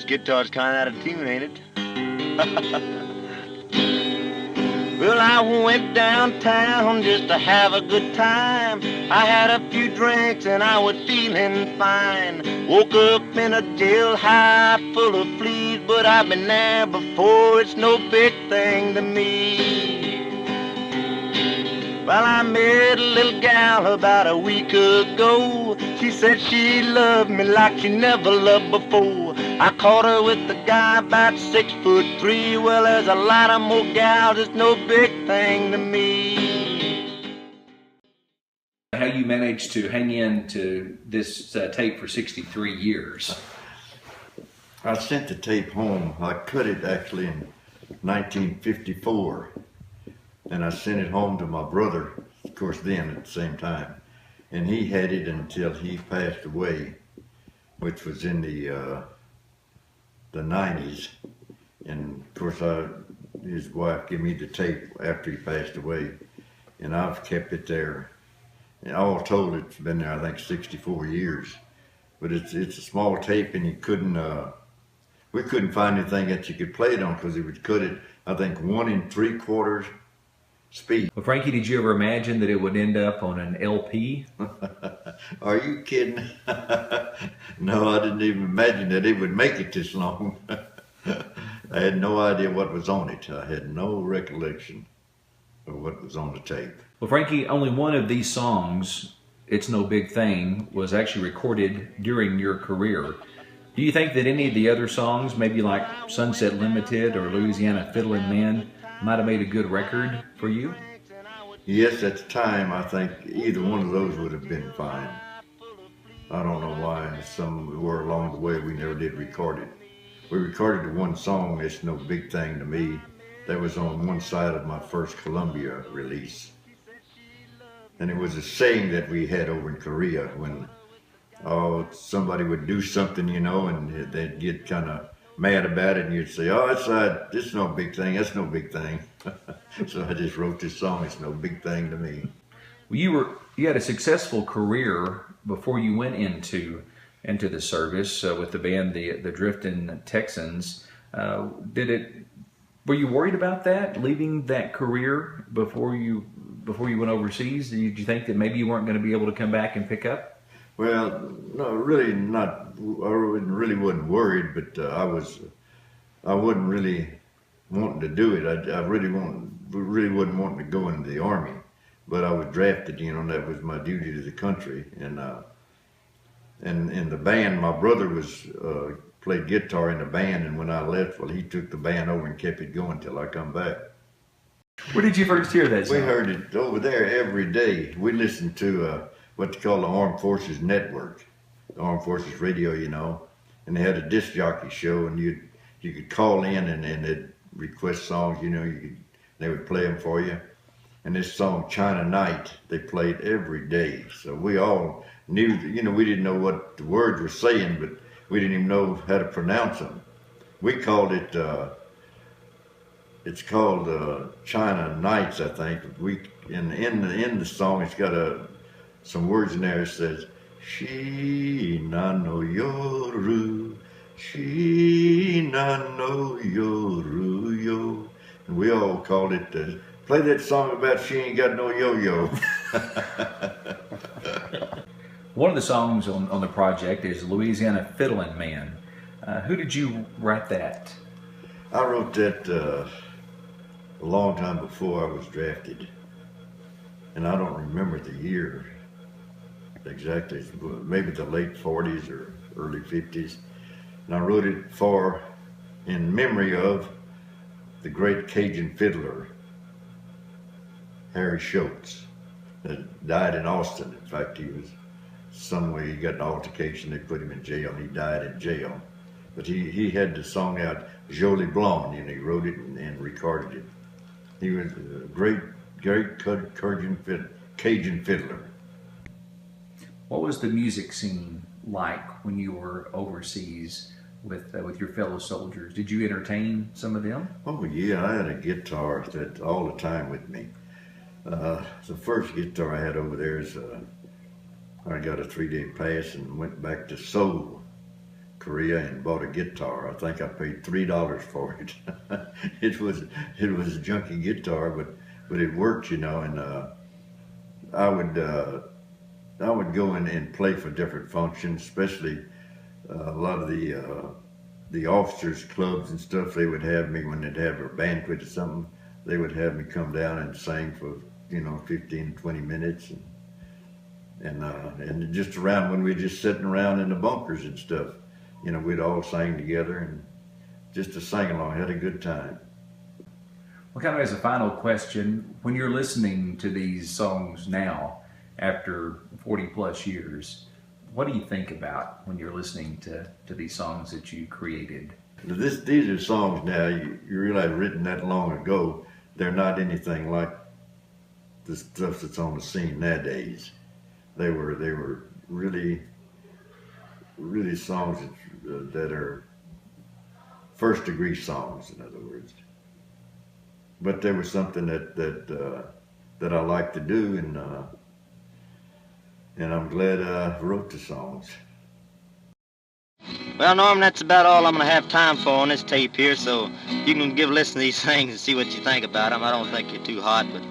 guitar's kind of out of tune, ain't it? Well, I went downtown just to have a good time. I had a few drinks and I was feeling fine. Woke up in a jailhouse full of fleas, but I've been there before, it's no big thing to me. Well, I met a little gal about a week ago. She said she loved me like she never loved before. I caught her with a guy about 6'3". Well, there's a lot of more gals, it's no big thing to me. How you managed to hang in to this tape for 63 years? I sent the tape home. I cut it actually in 1954. And I sent it home to my brother, of course, then at the same time. And he had it until he passed away, which was in the 90s. And of course, his wife gave me the tape after he passed away. And I've kept it there. And all told, it's been there, I think, 64 years. But it's a small tape, and we couldn't find anything that you could play it on because he would cut it, I think, 1 3/4 speed. Well, Frankie, did you ever imagine that it would end up on an LP? Are you kidding? No, I didn't even imagine that it would make it this long. I had no idea what was on it. I had no recollection of what was on the tape. Well, Frankie, only one of these songs, It's No Big Thing, was actually recorded during your career. Do you think that any of the other songs, maybe like Sunset Limited or Louisiana Fiddling Man, might have made a good record for you? Yes, at the time, I think either one of those would have been fine. I don't know why. Some were along the way, we never did record it. We recorded the one song, It's No Big Thing to Me. That was on one side of my first Columbia release. And it was a saying that we had over in Korea when somebody would do something, you know, and they'd get kind of mad about it, and you'd say, "Oh, it's no big thing. That's no big thing." So I just wrote this song. It's no big thing to me. Well, you had a successful career before you went into the service with the band, the Driftin' Texans. Were you worried about that, leaving that career before you went overseas? Did you think that maybe you weren't going to be able to come back and pick up? Well, no, really not. I really wasn't worried, but I wasn't really wanting to do it. I really wasn't wanting to go into the Army, but I was drafted, you know, and that was my duty to the country. And in the band, my brother played guitar in the band, and when I left, well, he took the band over and kept it going till I come back. Where did you first hear that song? We heard it over there every day. We listened to what they call the Armed Forces Network, the Armed Forces Radio, you know, and they had a disc jockey show, and you could call in and they'd request songs, you know, they would play them for you. And this song, China Night, they played every day. So we all knew, you know, we didn't know what the words were saying, but we didn't even know how to pronounce them. We called it, it's called China Nights, I think. In the song, it's got some words in there. It says, "Shi na no yoru, shi na no yoru yo." And we all called it, play that song about she ain't got no yo-yo. One of the songs on the project is Louisiana Fiddling Man. Who did you write that? I wrote that a long time before I was drafted. And I don't remember the year exactly, maybe the late 40s or early 50s. And I wrote it in memory of the great Cajun fiddler, Harry Schultz, that died in Austin. In fact, he got an altercation, they put him in jail, and he died in jail. But he had the song out, Jolie Blonde, and he wrote it and recorded it. He was a great Cajun fiddler. What was the music scene like when you were overseas with your fellow soldiers? Did you entertain some of them? Oh yeah, I had a guitar all the time with me. The first guitar I had over there is I got a 3-day pass and went back to Seoul Korea and bought a guitar. I think I paid $3 for it. it was a junky guitar, but it worked, you know. And I would go in and play for different functions, especially a lot of the officers' clubs and stuff. They would have me when they'd have a banquet or something. They would have me come down and sing for 15, 20 minutes, and just around when we were just sitting around in the bunkers and stuff. We'd all sing together and just to sing along, had a good time. Well, kind of as a final question, when you're listening to these songs now, after 40 plus years, what do you think about when you're listening to these songs that you created? These are songs now, you realize written that long ago, they're not anything like the stuff that's on the scene nowadays. They were really songs that are first degree songs, in other words. But they were something that I like to do, and I'm glad I wrote the songs. Well, Norm, that's about all I'm going to have time for on this tape here, so you can give a listen to these things and see what you think about them. I don't think you're too hot, but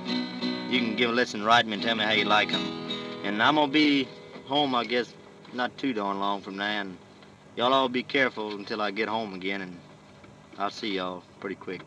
you can give a listen, write me, and tell me how you like them. And I'm going to be home, I guess, not too darn long from now, and y'all all be careful until I get home again, and I'll see y'all pretty quick.